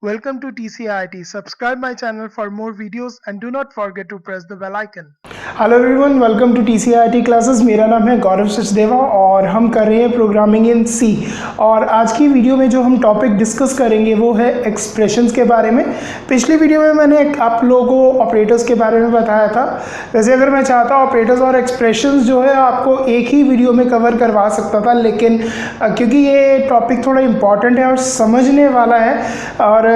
Welcome to TCIIT. Subscribe my channel for more videos and do not forget to press the bell icon. Hello everyone, welcome to TCIIT classes. मेरा नाम है गौरव सचदेवा और हम कर रहे हैं प्रोग्रामिंग इन सी। और आज की वीडियो में जो हम टॉपिक डिस्कस करेंगे वो है एक्सप्रेशंस के बारे में। पिछली वीडियो में मैंने आप लोगों को ऑपरेटर्स के बारे में बताया था। वैसे अगर मैं चाहता ऑपरेटर्स और एक्सप्रेशंस जो है आपको एक ही वीडियो में कवर करवा सकता था, लेकिन क्योंकि ये टॉपिक थोड़ा इम्पॉर्टेंट है और समझने वाला है, और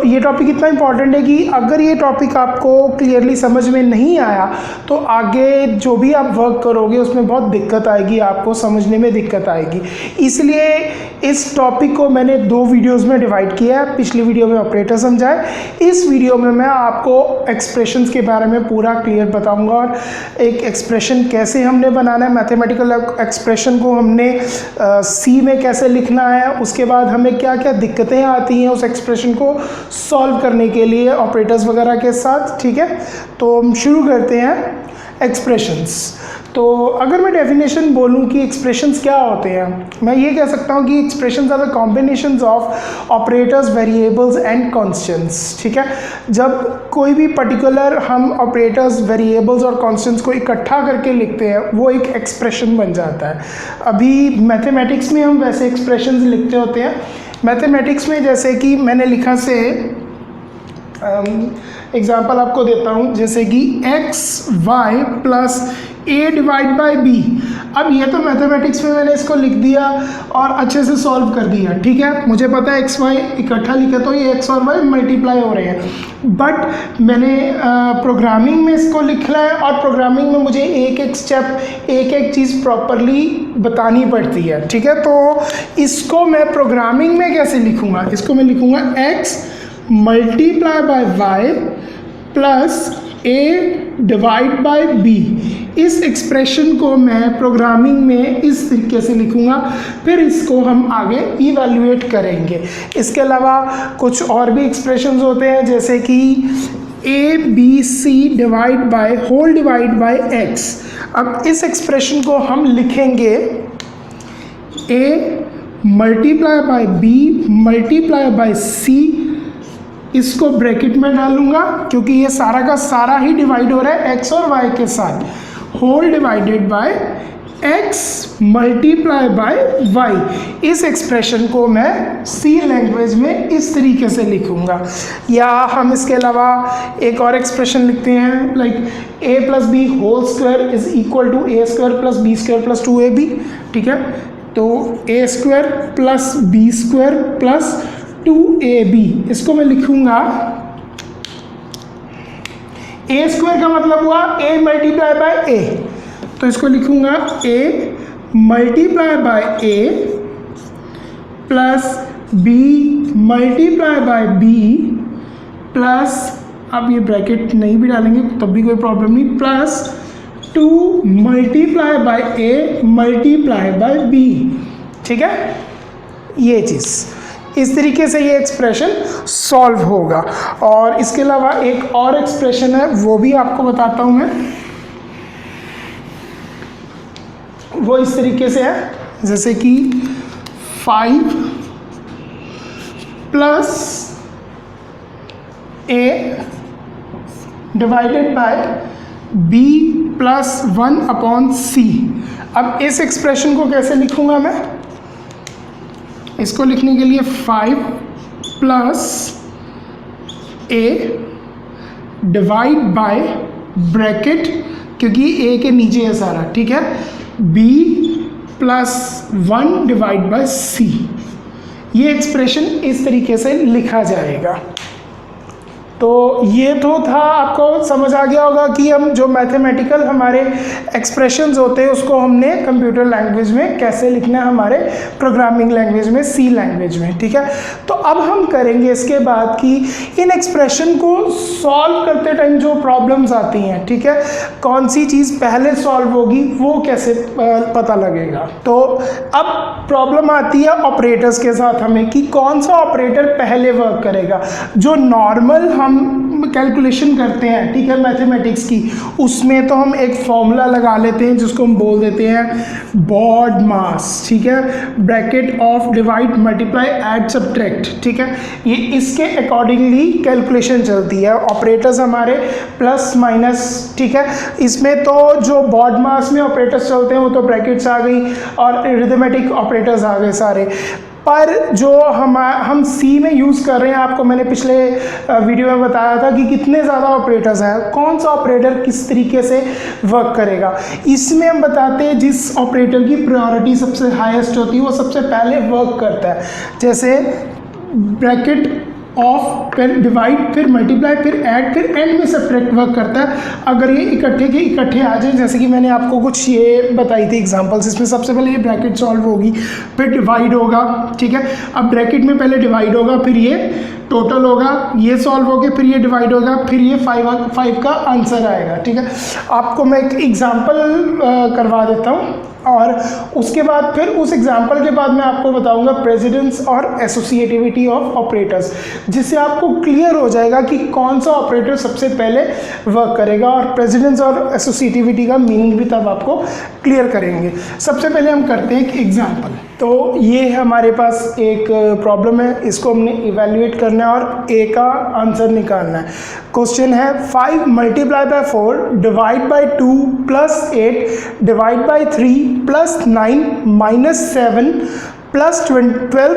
ये टॉपिक इतना इम्पॉर्टेंट है कि अगर ये टॉपिक आपको क्लियरली समझ में नहीं आया तो आगे जो भी आप वर्क करोगे उसमें बहुत दिक्कत आएगी, आपको समझने में दिक्कत आएगी। इसलिए इस टॉपिक को मैंने 2 वीडियोस में डिवाइड किया है। पिछली वीडियो में ऑपरेटर समझाए, इस वीडियो में मैं आपको एक्सप्रेशंस के बारे में पूरा क्लियर बताऊंगा और एक एक्सप्रेशन कैसे हमने बनाना है, मैथमेटिकल एक्सप्रेशन को हमने सी में कैसे लिखना है, उसके बाद हमें क्या क्या दिक्कतें आती हैं उस एक्सप्रेशन को सॉल्व करने के लिए ऑपरेटर्स वगैरह के साथ। ठीक है, तो हम शुरू करते हैं एक्सप्रेशंस। तो अगर मैं डेफिनेशन बोलूं कि एक्सप्रेशंस क्या होते हैं, मैं ये कह सकता हूं कि expressions are the combinations of operators, variables and constants. ठीक है, जब कोई भी पर्टिकुलर हम ऑपरेटर्स, वेरिएबल्स और कांस्टेंट्स को इकट्ठा करके लिखते हैं वो एक एक्सप्रेशन बन जाता है। अभी मैथमेटिक्स में हम वैसे एक्सप्रेशंस लिखते होते हैं। मैथमेटिक्स में जैसे कि मैंने लिखा से एग्जाम्पल आपको देता हूँ, जैसे कि x y plus a divide by b. अब ये तो मैथमेटिक्स में मैंने इसको लिख दिया और अच्छे से सॉल्व कर दिया। ठीक है, मुझे पता है एक्स वाई इकट्ठा लिखा तो ये एक्स और वाई मल्टीप्लाई हो रहे हैं, बट मैंने प्रोग्रामिंग में इसको लिखना है और प्रोग्रामिंग में मुझे एक एक स्टेप, एक एक चीज़ प्रॉपरली बतानी पड़ती है। ठीक है, तो इसको मैं प्रोग्रामिंग में कैसे लिखूँगा, इसको मैं लिखूँगा x multiply by y plus a divide by b. इस एक्सप्रेशन को मैं प्रोग्रामिंग में इस तरीके से लिखूंगा, फिर इसको हम आगे इवैल्यूएट करेंगे। इसके अलावा कुछ और भी एक्सप्रेशंस होते हैं, जैसे कि A B C divide by whole divide by X. अब इस एक्सप्रेशन को हम लिखेंगे A multiply by B multiply by C. इसको ब्रैकेट में डालूंगा क्योंकि ये सारा का सारा ही डिवाइड हो रहा है एक्स और वाई के साथ। Whole divided by x multiply by y. इस एक्सप्रेशन को मैं सी लैंग्वेज में इस तरीके से लिखूंगा। या हम इसके अलावा एक और एक्सप्रेशन लिखते हैं, like A plus B whole square is equal to A square plus B square plus 2ab। ठीक है, तो A square plus B square plus 2ab। इसको मैं लिखूंगा, ए स्क्वायर का मतलब हुआ ए मल्टीप्लाई बाय ए, तो इसको लिखूंगा A multiply by A plus B multiply by B plus, अब ये ब्रैकेट नहीं भी डालेंगे तब भी कोई प्रॉब्लम नहीं, plus 2 multiply by a multiply by b. ठीक है, ये चीज़ इस तरीके से ये एक्सप्रेशन सॉल्व होगा। और इसके अलावा एक और एक्सप्रेशन है, वो भी आपको बताता हूँ मैं। वो इस तरीके से है, जैसे कि 5 plus A divided by B plus 1 upon C. अब इस एक्सप्रेशन को कैसे लिखूंगा मैं, इसको लिखने के लिए 5 plus a divide bye bracket, क्योंकि ए के नीचे है सारा। ठीक है, बी प्लस 1 डिवाइड बाय सी। ये एक्सप्रेशन इस तरीके से लिखा जाएगा। तो ये तो था, आपको समझ आ गया होगा कि हम जो मैथमेटिकल हमारे एक्सप्रेशंस होते हैं उसको हमने कंप्यूटर लैंग्वेज में कैसे लिखना है, हमारे प्रोग्रामिंग लैंग्वेज में, सी लैंग्वेज में। ठीक है, तो अब हम करेंगे इसके बाद कि इन एक्सप्रेशन को सॉल्व करते टाइम जो प्रॉब्लम्स आती हैं, ठीक है, कौन सी चीज़ पहले सॉल्व होगी वो कैसे पता लगेगा। तो अब प्रॉब्लम आती है ऑपरेटर्स के साथ हमें कि कौन सा ऑपरेटर पहले वर्क करेगा। जो नॉर्मल हम कैलकुलेशन करते हैं, ठीक है, मैथमेटिक्स की, उसमें तो हम एक फॉर्मूला लगा लेते हैं जिसको हम बोल देते हैं बॉड मास, ठीक है, bracket of divide multiply add subtract, ठीक है। ये इसके अकॉर्डिंगली कैलकुलेशन चलती है, ऑपरेटर्स हमारे प्लस माइनस, ठीक है। इसमें तो जो बॉड मास में ऑपरेटर्स चलते हैं वो तो ब्रैकेट्स आ गई और अरिथमेटिक ऑपरेटर्स आ गए सारे, पर जो हम सी में यूज़ कर रहे हैं, आपको मैंने पिछले वीडियो में बताया था कि कितने ज़्यादा ऑपरेटर्स हैं, कौन सा ऑपरेटर किस तरीके से वर्क करेगा। इसमें हम बताते हैं जिस ऑपरेटर की प्रायोरिटी सबसे हाईएस्ट होती है वो सबसे पहले वर्क करता है, जैसे ब्रैकेट ऑफ, फिर डिवाइड, फिर मल्टीप्लाई, फिर ऐड, फिर एंड में सब्ट्रैक्ट वर्क करता है। अगर ये इकट्ठे के इकट्ठे आ जाए, जैसे कि मैंने आपको कुछ ये बताई थी एग्जांपल्स, इसमें सबसे पहले ये ब्रैकेट सॉल्व होगी, फिर डिवाइड होगा, ठीक है। अब ब्रैकेट में पहले डिवाइड होगा, फिर ये टोटल होगा, ये सॉल्व होगा, फिर ये डिवाइड होगा, फिर ये 5 का आंसर आएगा, ठीक है। आपको मैं एक एग्जाम्पल करवा देता हूँ और उसके बाद फिर उस एग्जाम्पल के बाद मैं आपको बताऊंगा प्रेसिडेंस और एसोसिएटिविटी ऑफ ऑपरेटर्स, जिससे आपको क्लियर हो जाएगा कि कौन सा ऑपरेटर सबसे पहले वर्क करेगा, और प्रेसिडेंस और एसोसिएटिविटी का मीनिंग भी तब आपको क्लियर करेंगे। सबसे पहले हम करते हैं एक एग्जाम्पल। तो ये हमारे पास एक प्रॉब्लम है, इसको हमने इवेल्युएट करना है और ए का आंसर निकालना है। क्वेश्चन है 5 multiply by 4 divide by 2 plus 8 divide by 3 plus 9 minus 7 plus 12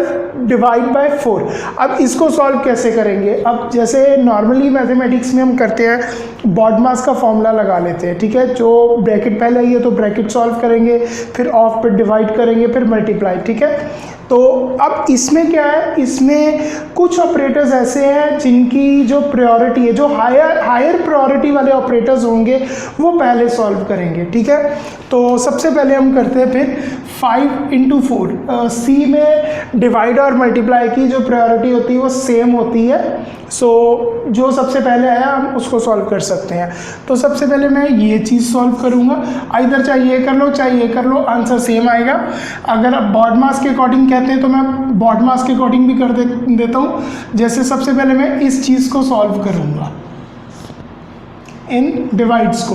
divide by 4। अब इसको सॉल्व कैसे करेंगे? अब जैसे नॉर्मली मैथमेटिक्स में हम करते हैं, बॉड मास का फॉर्मूला लगा लेते हैं, ठीक है। जो ब्रैकेट पहले आई है तो ब्रैकेट सॉल्व करेंगे, फिर ऑफ पे डिवाइड करेंगे, फिर मल्टीप्लाई, ठीक है। तो अब इसमें क्या है, इसमें कुछ ऑपरेटर्स ऐसे हैं जिनकी जो प्रायोरिटी है, जो हायर प्रायोरिटी वाले ऑपरेटर्स होंगे वो पहले सॉल्व करेंगे, ठीक है। तो सबसे पहले हम करते हैं फिर 5 × 4। सी में डिवाइड और मल्टीप्लाई की जो प्रायोरिटी होती है वो सेम होती है, सो जो सबसे पहले आया हम उसको सॉल्व कर सकते हैं। तो सबसे पहले मैं ये चीज़ सॉल्व करूँगा, इधर चाहे ये कर लो चाहे ये कर लो, आंसर सेम आएगा। अगर आप बॉड मास के अकॉर्डिंग कहते हैं तो मैं बॉड मास के अकॉर्डिंग भी कर देता हूँ। जैसे सबसे पहले मैं इस चीज़ को सॉल्व करूँगा, इन डिवाइड्स को।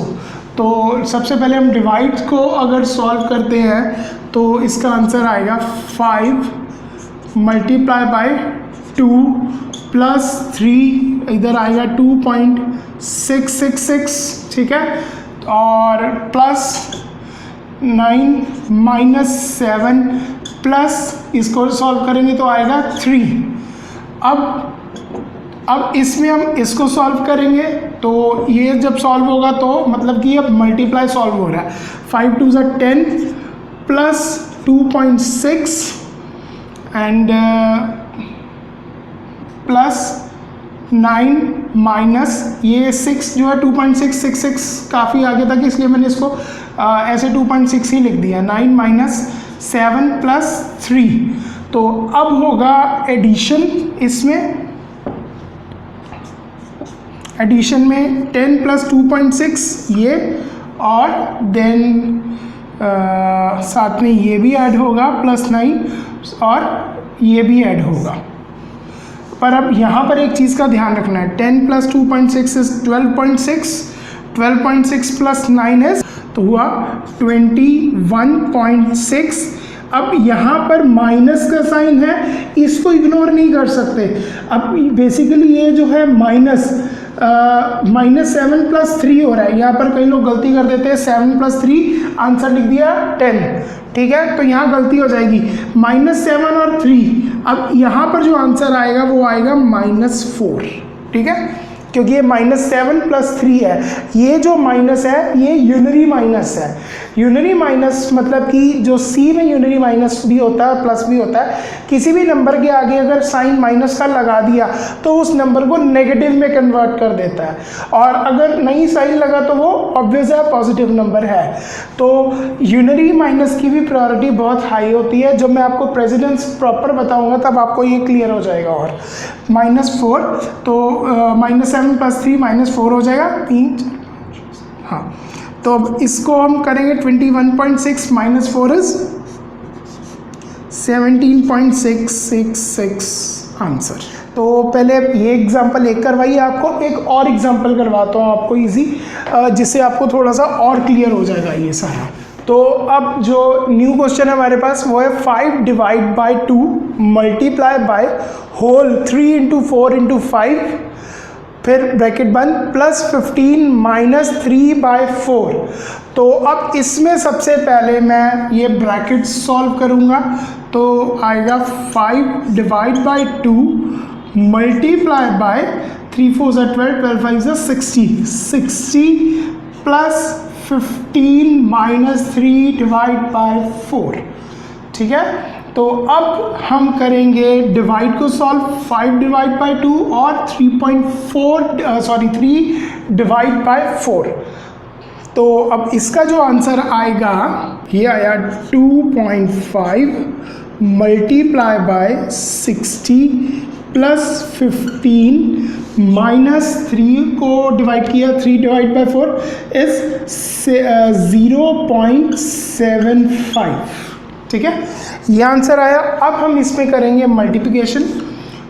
तो सबसे पहले हम डिवाइड्स को अगर सॉल्व करते हैं तो इसका आंसर आएगा 5 मल्टीप्लाई बाय 2 प्लस 3, इधर आएगा 2.666, ठीक है, और प्लस 9 माइनस 7 प्लस इसको सॉल्व करेंगे तो आएगा 3। अब इसमें हम इसको सॉल्व करेंगे तो ये जब सॉल्व होगा तो मतलब कि अब मल्टीप्लाई सॉल्व हो रहा है। 5 2 = 10 प्लस 2.6 एंड प्लस 9 माइनस ये 6 जो है 2.666 काफ़ी आगे तक, इसलिए मैंने इसको ऐसे 2.6 ही लिख दिया। 9 माइनस 7 प्लस 3। तो अब होगा एडिशन, इसमें एडिशन में 10 प्लस 2.6 ये, और देन साथ में ये भी ऐड होगा प्लस 9 और ये भी ऐड होगा। पर अब यहाँ पर एक चीज़ का ध्यान रखना है, 10 प्लस 2.6 इज 12.6, 12.6 प्लस 9 इज, तो हुआ 21.6। अब यहाँ पर माइनस का साइन है, इसको इग्नोर नहीं कर सकते। अब बेसिकली ये जो है -7 प्लस 3 हो रहा है, यहाँ पर कई लोग गलती कर देते हैं, 7 प्लस 3 आंसर लिख दिया 10, ठीक है, तो यहाँ गलती हो जाएगी, -7 और 3। अब यहाँ पर जो आंसर आएगा वो आएगा -4, ठीक है, क्योंकि ये -7 प्लस 3 है। ये जो माइनस है ये यूनरी माइनस है। यूनरी माइनस मतलब कि जो सी में यूनरी माइनस भी होता है प्लस भी होता है, किसी भी नंबर के आगे अगर साइन माइनस का लगा दिया तो उस नंबर को नेगेटिव में कन्वर्ट कर देता है, और अगर नहीं साइन लगा तो वो ऑब्वियस है पॉजिटिव नंबर है। तो यूनरी माइनस की भी प्रायोरिटी बहुत हाई होती है। जब मैं आपको प्रेसिडेंस प्रॉपर बताऊंगा तब आपको ये क्लियर हो जाएगा। और -4 तो -7 प्लस 3 -4 हो जाएगा, 3, हाँ। तो अब इसको हम करेंगे 21.6 - 4 इज 17.666 आंसर। तो पहले ये एग्जांपल एक करवाइए आपको, एक और एग्जांपल करवाता हूँ आपको इजी, जिससे आपको थोड़ा सा और क्लियर हो जाएगा ये सारा। तो अब जो न्यू क्वेश्चन है हमारे पास वो है 5 divide by 2 multiply by whole 3 into 4 into 5 फिर ब्रैकेट बंद प्लस 15 माइनस 3 बाय 4। तो अब इसमें सबसे पहले मैं ये ब्रैकेट सॉल्व करूँगा, तो आएगा 5 divide by 2 multiply bye 3 4 12 12 5 60 plus 15 minus 3 divide by 4। ठीक है, तो अब हम करेंगे डिवाइड को सॉल्व, 5 डिवाइड बाय 2 और 3 डिवाइड बाय 4। तो अब इसका जो आंसर आएगा ये आया 2.5 मल्टीप्लाई बाय 60 प्लस 15 माइनस 3 को डिवाइड किया 3 डिवाइड बाय 4 इज 0.75। ठीक है, ये आंसर आया। अब हम इसमें करेंगे मल्टीप्लिकेशन,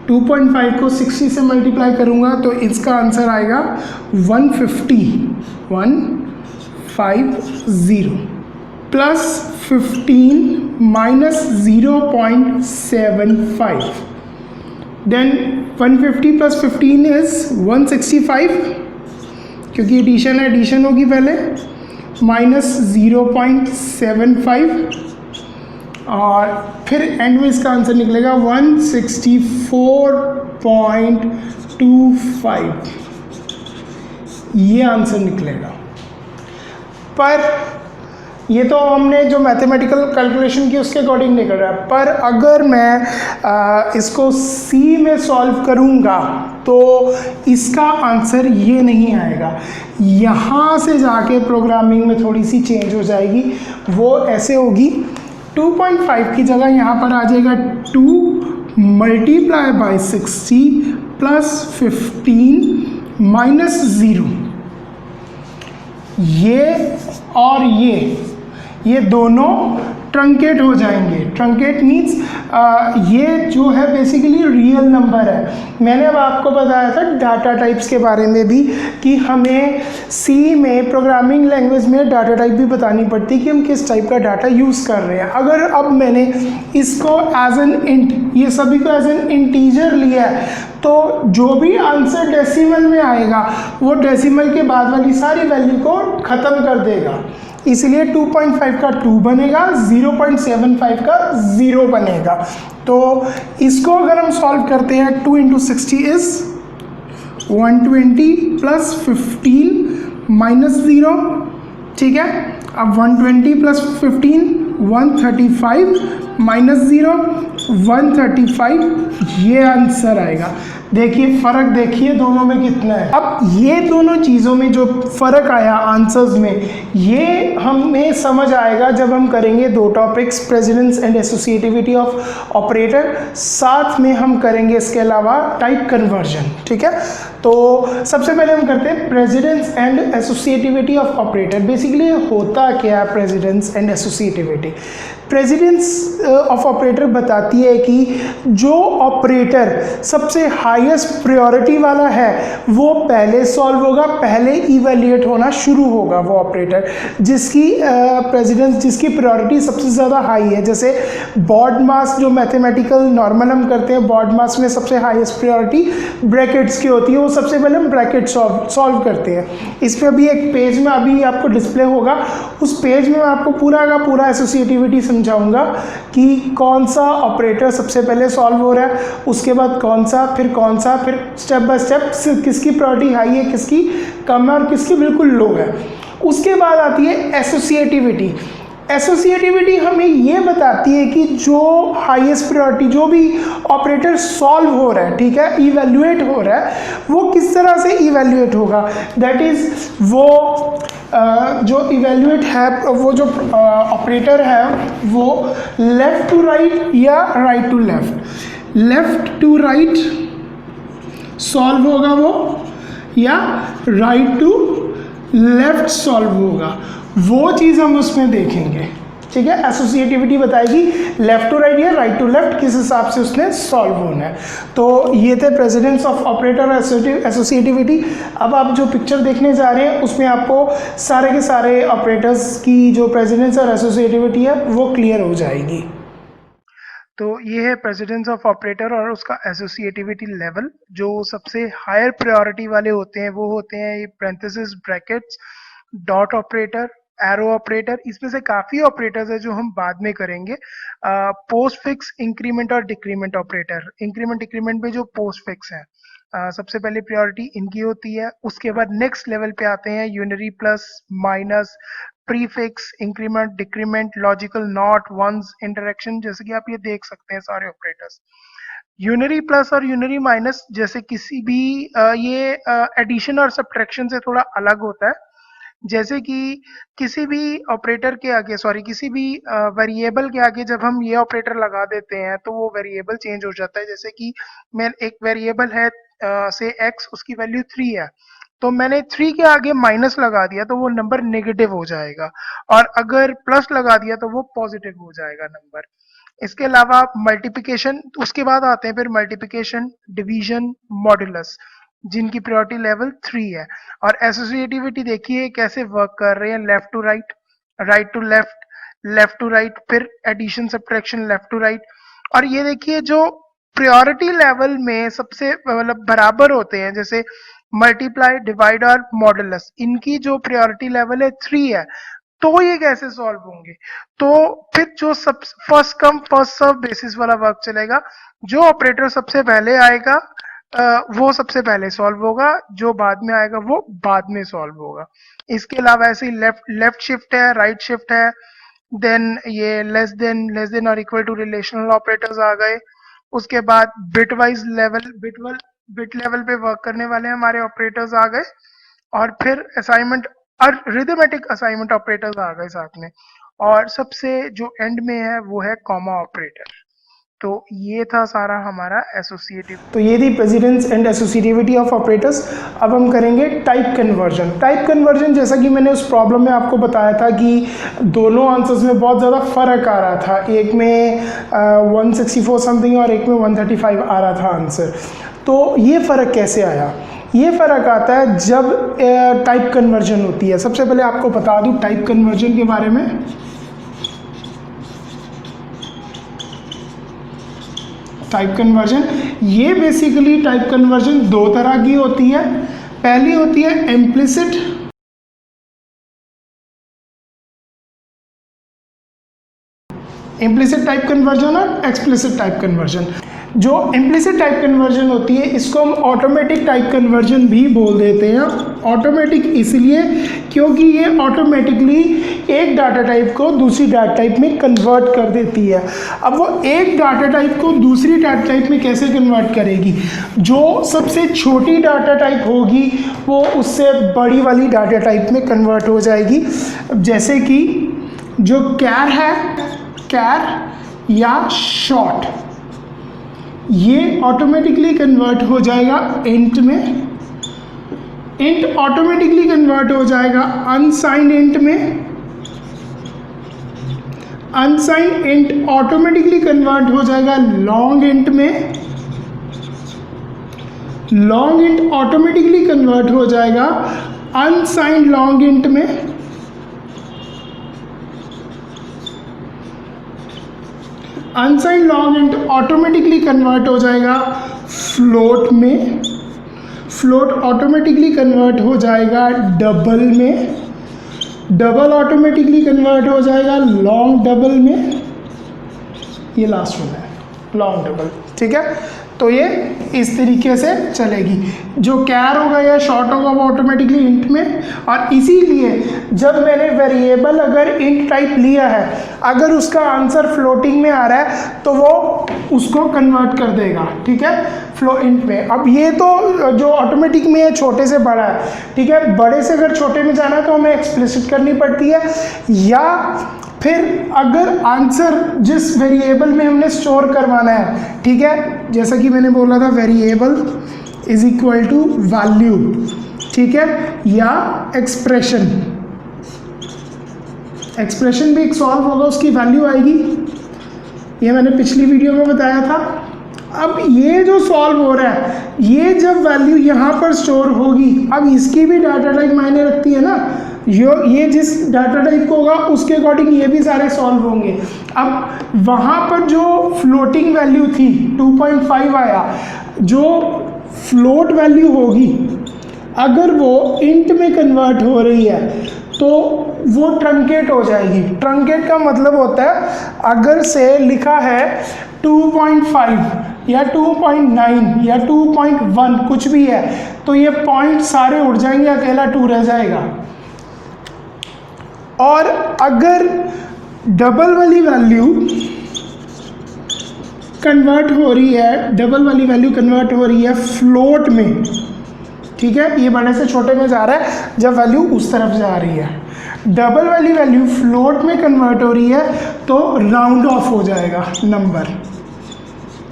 2.5 को 60 से मल्टीप्लाई करूँगा तो इसका आंसर आएगा 150 plus 15 minus 0.75। Then 150 plus 15 is 165, क्योंकि एडिशन है, एडिशन होगी पहले, माइनस 0.75 और फिर एंड में इसका आंसर निकलेगा 164.25। ये आंसर निकलेगा। पर ये तो हमने जो मैथमेटिकल कैलकुलेशन की उसके अकॉर्डिंग निकल रहा है, पर अगर मैं इसको सी में सॉल्व करूँगा तो इसका आंसर ये नहीं आएगा। यहाँ से जाके प्रोग्रामिंग में थोड़ी सी चेंज हो जाएगी, वो ऐसे होगी 2.5 की जगह यहाँ पर आ जाएगा 2 मल्टीप्लाई बाय 60 प्लस 15 माइनस 0। ये और ये दोनों ट्रंकेट हो जाएंगे। ट्रंकेट मीन्स ये जो है बेसिकली रियल नंबर है। मैंने अब आपको बताया था डाटा टाइप्स के बारे में भी कि हमें सी में प्रोग्रामिंग लैंग्वेज में डाटा टाइप भी बतानी पड़ती है कि हम किस टाइप का डाटा यूज़ कर रहे हैं। अगर अब मैंने इसको एज एन इंट, ये सभी को एज एन इंटीजर लिया है, तो जो भी आंसर डेसिमल में आएगा वो डेसिमल के बाद वाली सारी वैल्यू को ख़त्म कर देगा। इसलिए 2.5 का 2 बनेगा, 0.75 का 0 बनेगा। तो इसको अगर हम सॉल्व करते हैं 2 इंटू 60 इज 120 प्लस 15 माइनस 0। ठीक है, अब 120 प्लस 15 135 माइनस 0 135, ये आंसर आएगा। देखिए फ़र्क, देखिए दोनों में कितना है। अब ये दोनों चीज़ों में जो फ़र्क आया आंसर्स में, ये हमें समझ आएगा जब हम करेंगे दो topics, precedence and associativity of operator, साथ में हम करेंगे इसके अलावा टाइप कन्वर्जन। ठीक है, तो सबसे पहले हम करते हैं precedence and associativity of operator. Basically होता क्या है precedence and associativity? Precedence of operator बताती है कि जो ऑपरेटर सबसे हाईएस्ट प्रायोरिटी वाला है वो पहले सॉल्व होगा, पहले इवैल्यूएट होना शुरू होगा वो ऑपरेटर जिसकी प्रेसिडेंस, जिसकी प्रायोरिटी सबसे ज़्यादा हाई है। जैसे बॉड मास, जो मैथमेटिकल नॉर्मल हम करते हैं, बॉड मास में सबसे हाईएस्ट प्रायोरिटी ब्रैकेट्स की होती है, वो सबसे पहले हम ब्रैकेट सॉल्व करते हैं। इस पर अभी एक पेज में अभी आपको डिस्प्ले होगा, उस पेज में मैं आपको पूरा का पूरा एसोसिएटिविटी समझाऊंगा कि कौन सा ऑपरेटर सबसे पहले सॉल्व हो रहा है, उसके बाद कौन सा, फिर कौन सा, फिर स्टेप बाय स्टेप किसकी प्रायोरिटी हाई है, किसकी कम है और किसकी बिल्कुल लो है। उसके बाद आती है एसोसिएटिविटी। एसोसिएटिविटी हमें ये बताती है कि जो हाईएस्ट प्रायोरिटी, जो भी ऑपरेटर सॉल्व हो रहा है, ठीक है, इवैल्यूएट हो रहा है, वो किस तरह से इवैल्यूएट होगा। दैट इज़ वो जो इवैल्यूएट है, वो जो ऑपरेटर है वो लेफ़्ट टू राइट या right to left, left to right solve होगा वो, या राइट टू लेफ़्ट सॉल्व होगा, वो चीज़ हम उसमें देखेंगे। ठीक है। एसोसिएटिविटी बताएगी लेफ्ट टू राइट या राइट टू लेफ्ट किस हिसाब से उसने सॉल्व होना है। तो ये थे प्रेसिडेंस ऑफ ऑपरेटर एसोसिएटिविटी। अब आप जो पिक्चर देखने जा रहे हैं उसमें आपको सारे के सारे ऑपरेटर्स की जो प्रेसिडेंस और एसोसिएटिविटी है वो क्लियर हो जाएगी। तो ये है प्रेसिडेंस ऑफ ऑपरेटर और उसका एसोसिएटिविटी लेवल। जो सबसे हायर प्रायोरिटी वाले होते हैं वो होते हैं ये parenthesis, brackets, dot operator, arrow operator. इसमें से काफ़ी ऑपरेटर्स है जो हम बाद में करेंगे। पोस्ट फिक्स, इंक्रीमेंट और डिक्रीमेंट ऑपरेटर। इंक्रीमेंट डिक्रीमेंट में जो पोस्ट फिक्स है सबसे पहले प्रायोरिटी इनकी होती है। उसके बाद नेक्स्ट लेवल पे आते हैं unary, plus, minus, prefix, increment, decrement, logical not, once, interaction. जैसे कि आप ये देख सकते हैं सारे ऑपरेटर्स। यूनरी प्लस और यूनरी माइनस जैसे किसी भी ये एडिशन और सब्ट्रैक्शन से थोड़ा अलग होता है। जैसे कि किसी भी ऑपरेटर के आगे किसी भी वेरिएबल के आगे जब हम ये ऑपरेटर लगा देते हैं तो वो वेरिएबल चेंज हो जाता है। जैसे कि मैं एक वेरिएबल है से x, उसकी वैल्यू 3 है, तो मैंने 3 के आगे माइनस लगा दिया तो वो नंबर नेगेटिव हो जाएगा, और अगर प्लस लगा दिया तो वो पॉजिटिव हो जाएगा नंबर। इसके अलावा मल्टीप्लिकेशन, उसके बाद आते हैं फिर मल्टीप्लिकेशन, डिवीजन, मॉड्यूलस, जिनकी प्रायोरिटी लेवल 3 है। और एसोसिएटिविटी देखिए कैसे वर्क कर रहे हैं, left to right, right to left, left to right, फिर addition, subtraction, left to right. और ये देखिए जो प्रायोरिटी लेवल में सबसे मतलब बराबर होते हैं, जैसे मल्टीप्लाई, डिवाइड और मॉडुलस, इनकी जो प्रायोरिटी लेवल है 3 है, तो ये कैसे सॉल्व होंगे? तो फिर जो सब first come first serve basis वाला वर्क चलेगा। जो ऑपरेटर सबसे पहले आएगा वो सबसे पहले सॉल्व होगा, जो बाद में आएगा वो बाद में सॉल्व होगा। इसके अलावा ऐसे ही लेफ्ट शिफ्ट है, राइट शिफ्ट है, देन ये लेस देन और इक्वल टू रिलेशनल ऑपरेटर्स आ गए। उसके बाद bit wise level, bit level पे वर्क करने वाले हमारे ऑपरेटर्स आ गए। और फिर असाइनमेंट और रिथमेटिक असाइनमेंट ऑपरेटर्स आ गए साथ में। और सबसे जो एंड में है वो है कॉमा ऑपरेटर। तो ये था सारा हमारा एसोसिएटिव। तो ये थी precedence and associativity of operators. अब हम करेंगे टाइप कन्वर्जन। टाइप कन्वर्जन जैसा कि मैंने उस प्रॉब्लम में आपको बताया था कि दोनों आंसर्स में बहुत ज़्यादा फ़र्क आ रहा था, एक में 164 समथिंग और एक में 135 आ रहा था आंसर। तो ये फ़र्क कैसे आया? ये फ़र्क आता है जब टाइप कन्वर्जन होती है। सबसे पहले आपको बता दूँ टाइप कन्वर्जन के बारे में। टाइप कन्वर्जन, ये बेसिकली टाइप कन्वर्जन दो तरह की होती है। पहली होती है इम्प्लिसिट, टाइप कन्वर्जन और एक्सप्लिसिट टाइप कन्वर्जन। जो इम्प्लिसिट टाइप कन्वर्जन होती है इसको हम ऑटोमेटिक टाइप कन्वर्जन भी बोल देते हैं। ऑटोमेटिक इसलिए क्योंकि ये ऑटोमेटिकली एक डाटा टाइप को दूसरी डाटा टाइप में कन्वर्ट कर देती है। अब वो एक डाटा टाइप को दूसरी डाटा टाइप में कैसे कन्वर्ट करेगी? जो सबसे छोटी डाटा टाइप होगी वो उससे बड़ी वाली डाटा टाइप में कन्वर्ट हो जाएगी। जैसे कि जो कैर है, कैर या शॉर्ट, ये ऑटोमेटिकली कन्वर्ट हो जाएगा इंट में। इंट ऑटोमेटिकली कन्वर्ट हो जाएगा अनसाइंड इंट में। अनसाइंड इंट ऑटोमेटिकली कन्वर्ट हो जाएगा लॉन्ग इंट में। लॉन्ग इंट ऑटोमेटिकली कन्वर्ट हो जाएगा अनसाइंड लॉन्ग इंट में। Unsigned long int automatically convert हो जाएगा फ्लोट में। फ्लोट ऑटोमेटिकली कन्वर्ट हो जाएगा डबल में। डबल ऑटोमेटिकली कन्वर्ट हो जाएगा लॉन्ग डबल में। ये लास्ट वन है लॉन्ग डबल, ठीक है। तो ये इस तरीके से चलेगी। जो कैर होगा या शॉर्ट होगा वो ऑटोमेटिकली इंट में। और इसीलिए जब मैंने वेरिएबल अगर इंट टाइप लिया है, अगर उसका आंसर फ्लोटिंग में आ रहा है तो वो उसको कन्वर्ट कर देगा, ठीक है, फ्लो इंट में। अब ये तो जो ऑटोमेटिक में है छोटे से बड़ा है, ठीक है। बड़े से अगर छोटे में जाना है तो हमें एक्सप्लिसिट करनी पड़ती है, या फिर अगर आंसर जिस वेरिएबल में हमने स्टोर करवाना है, ठीक है, जैसा कि मैंने बोला था variable is equal to value, ठीक है, या एक्सप्रेशन, एक्सप्रेशन भी एक सॉल्व होगा, उसकी वैल्यू आएगी, ये मैंने पिछली वीडियो में बताया था। अब ये जो सॉल्व हो रहा है, ये जब वैल्यू यहाँ पर स्टोर होगी, अब इसकी भी डाटा टाइप मायने रखती है ना, ये जिस डाटा टाइप को होगा उसके अकॉर्डिंग ये भी सारे सॉल्व होंगे। अब वहाँ पर जो फ्लोटिंग वैल्यू थी 2.5 आया, जो फ्लोट वैल्यू होगी अगर वो इंट में कन्वर्ट हो रही है तो वो ट्रंकेट हो जाएगी। ट्रंकेट का मतलब होता है अगर से लिखा है 2.5 या 2.9 या 2.1 कुछ भी है तो ये पॉइंट सारे उड़ जाएंगे, अकेला 2 रह जाएगा। और अगर डबल वाली वैल्यू कन्वर्ट हो रही है, डबल वाली वैल्यू कन्वर्ट हो रही है फ्लोट में, ठीक है, ये बड़े से छोटे में जा रहा है जब वैल्यू उस तरफ जा रही है। डबल वाली वैल्यू फ्लोट में कन्वर्ट हो रही है तो राउंड ऑफ हो जाएगा नंबर,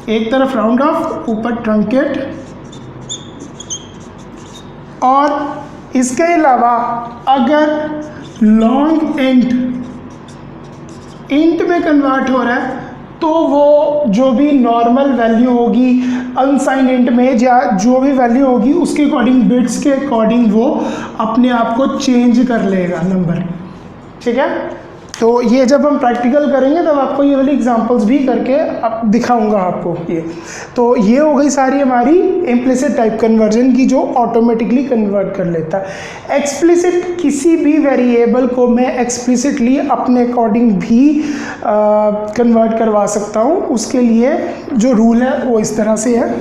एक तरफ राउंड ऑफ, ऊपर ट्रंकेट। और इसके अलावा अगर लॉन्ग इंट में कन्वर्ट हो रहा है तो वो जो भी नॉर्मल वैल्यू होगी अनसाइंड इंट में या जो भी वैल्यू होगी उसके अकॉर्डिंग, बिट्स के अकॉर्डिंग वो अपने आप को चेंज कर लेगा नंबर, ठीक है। तो ये जब हम प्रैक्टिकल करेंगे तब आपको ये वाली एग्जांपल्स भी करके अब दिखाऊंगा आपको ये। तो ये हो गई सारी हमारी इम्प्लिसिट टाइप कन्वर्जन की जो ऑटोमेटिकली कन्वर्ट कर लेता है। एक्सप्लिसिट, किसी भी वेरिएबल को मैं एक्सप्लिसिटली अपने अकॉर्डिंग भी कन्वर्ट करवा सकता हूँ। उसके लिए जो रूल है वो इस तरह से है।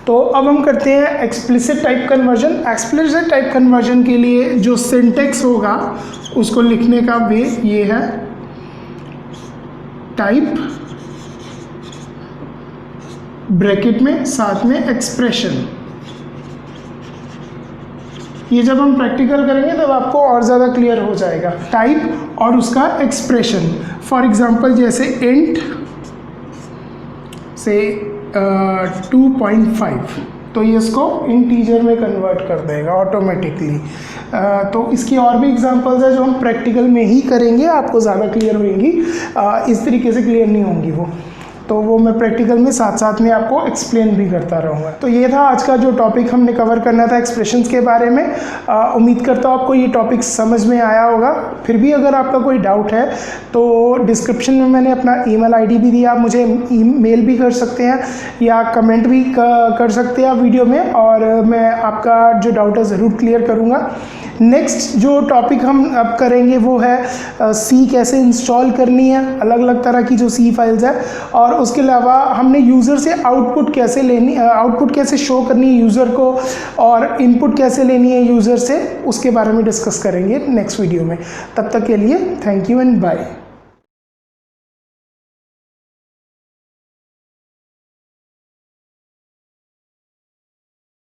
तो अब हम करते हैं explicit type conversion. Explicit type conversion के लिए जो सिंटेक्स होगा उसको लिखने का वे ये है, टाइप ब्रैकेट में साथ में एक्सप्रेशन। ये जब हम प्रैक्टिकल करेंगे तब आपको और ज़्यादा क्लियर हो जाएगा। टाइप और उसका एक्सप्रेशन, फॉर एग्जांपल जैसे इंट से 2.5 तो ये इसको इंटीजर में कन्वर्ट कर देगा ऑटोमेटिकली। तो इसकी और भी एग्जांपल्स है जो हम प्रैक्टिकल में ही करेंगे, आपको ज़्यादा क्लियर होंगी, इस तरीके से क्लियर नहीं होंगी वो, तो वो मैं प्रैक्टिकल में साथ साथ में आपको एक्सप्लेन भी करता रहूँगा। तो ये था आज का जो टॉपिक हमने कवर करना था एक्सप्रेशंस के बारे में। उम्मीद करता हूँ आपको ये टॉपिक समझ में आया होगा। फिर भी अगर आपका कोई डाउट है तो डिस्क्रिप्शन में मैंने अपना ईमेल आईडी भी दिया, आप मुझे मेल भी कर सकते हैं या कमेंट भी कर सकते हैं आप वीडियो में, और मैं आपका जो डाउट है ज़रूर क्लियर करूँगा। नेक्स्ट जो टॉपिक हम अब करेंगे वो है सी कैसे इंस्टॉल करनी है, अलग अलग तरह की जो सी फाइल्स है, और उसके अलावा हमने यूज़र से आउटपुट कैसे लेनी, आउटपुट कैसे शो करनी है यूज़र को, और इनपुट कैसे लेनी है यूज़र से, उसके बारे में डिस्कस करेंगे नेक्स्ट वीडियो में। तब तक के लिए थैंक यू एंड बाय।